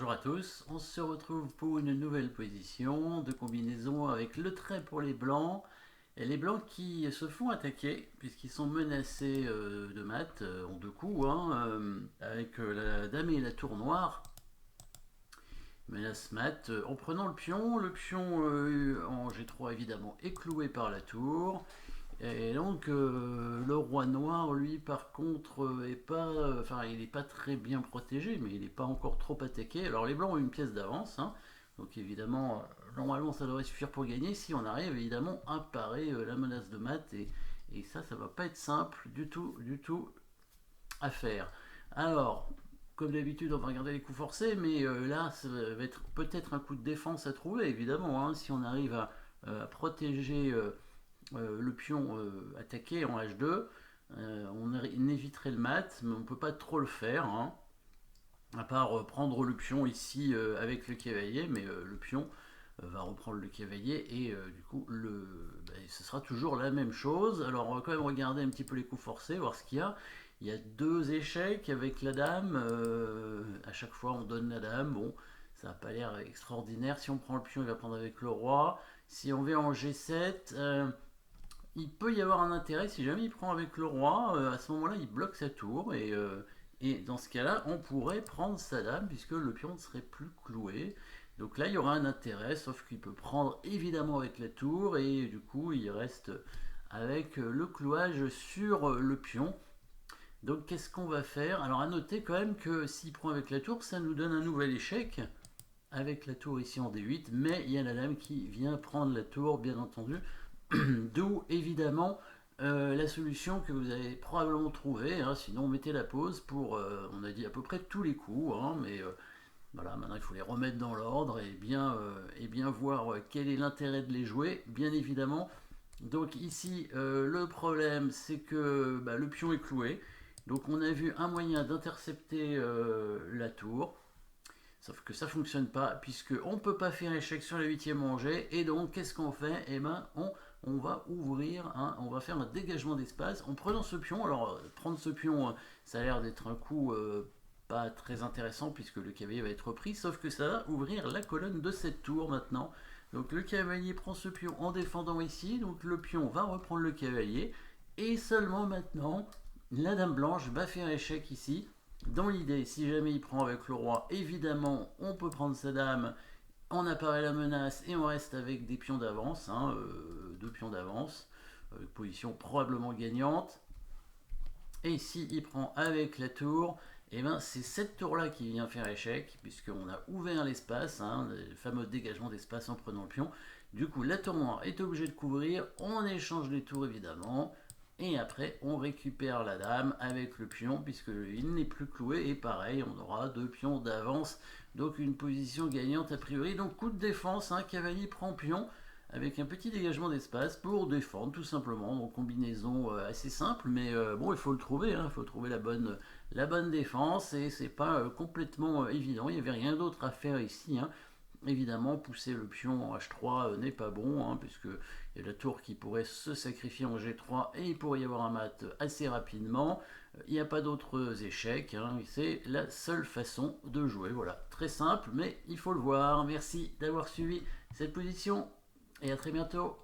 Bonjour à tous, on se retrouve pour une nouvelle position de combinaison avec le trait pour les blancs. Et les blancs qui se font attaquer puisqu'ils sont menacés de mat en deux coups, hein, avec la dame et la tour noire. Menace mat en prenant le pion. Le pion en G3 évidemment est cloué par la tour. Et donc le roi noir, lui, par contre, est pas, enfin, il n'est pas très bien protégé, mais il n'est pas encore trop attaqué. Alors les blancs ont une pièce d'avance, hein, donc évidemment, normalement, ça devrait suffire pour gagner si on arrive évidemment à parer la menace de mat, et ça va pas être simple du tout à faire. Alors, comme d'habitude, on va regarder les coups forcés, mais là, ça va être peut-être un coup de défense à trouver, évidemment, hein, si on arrive à protéger. Le pion attaqué en H2, on éviterait le mat, mais on ne peut pas trop le faire, hein, à part prendre le pion ici avec le cavalier, mais le pion va reprendre le cavalier et du coup ce sera toujours la même chose. Alors on va quand même regarder un petit peu les coups forcés, voir ce qu'il y a. Il y a deux échecs avec la dame, à chaque fois on donne la dame, bon ça n'a pas l'air extraordinaire. Si on prend le pion il va prendre avec le roi. Si on va en G7, il peut y avoir un intérêt si jamais il prend avec le roi. À ce moment-là, il bloque sa tour et dans ce cas-là, on pourrait prendre sa dame puisque le pion ne serait plus cloué. Donc là, il y aura un intérêt, sauf qu'il peut prendre évidemment avec la tour et du coup, il reste avec le clouage sur le pion. Donc qu'est-ce qu'on va faire? Alors à noter quand même que s'il prend avec la tour, ça nous donne un nouvel échec avec la tour ici en D8, mais il y a la dame qui vient prendre la tour, bien entendu. D'où évidemment la solution que vous avez probablement trouvée, hein, sinon mettez la pause pour, on a dit à peu près tous les coups, hein, mais voilà, maintenant il faut les remettre dans l'ordre et bien voir quel est l'intérêt de les jouer, bien évidemment. Donc ici, le problème c'est que le pion est cloué, donc on a vu un moyen d'intercepter la tour. Sauf que ça fonctionne pas, puisque on peut pas faire échec sur la huitième rangée, et donc qu'est-ce qu'on fait? Eh ben on va ouvrir, on va faire un dégagement d'espace en prenant ce pion. Alors prendre ce pion, ça a l'air d'être un coup pas très intéressant puisque le cavalier va être repris, sauf que ça va ouvrir la colonne de cette tour maintenant. Donc le cavalier prend ce pion en défendant ici, donc le pion va reprendre le cavalier, et seulement maintenant la dame blanche va faire échec ici. Dans l'idée, si jamais il prend avec le roi, évidemment, on peut prendre sa dame, on apparaît la menace et on reste avec des pions d'avance, hein, deux pions d'avance, position probablement gagnante. Et si il prend avec la tour, et ben c'est cette tour-là qui vient faire échec, puisqu'on a ouvert l'espace, hein, le fameux dégagement d'espace en prenant le pion. Du coup, la tour noire est obligée de couvrir, on échange les tours évidemment, et après on récupère la dame avec le pion puisqu'il n'est plus cloué, et pareil on aura deux pions d'avance, donc une position gagnante a priori. Donc coup de défense, hein, cavalier prend pion avec un petit dégagement d'espace pour défendre tout simplement. Donc combinaison assez simple, mais bon il faut le trouver, hein, il faut trouver la bonne défense, et c'est pas complètement évident. Il n'y avait rien d'autre à faire ici, hein. Évidemment, pousser le pion en H3 n'est pas bon, hein, puisque il y a la tour qui pourrait se sacrifier en G3 et il pourrait y avoir un mat assez rapidement. Il n'y a pas d'autres échecs, hein, c'est la seule façon de jouer. Voilà, très simple, mais il faut le voir. Merci d'avoir suivi cette position et à très bientôt.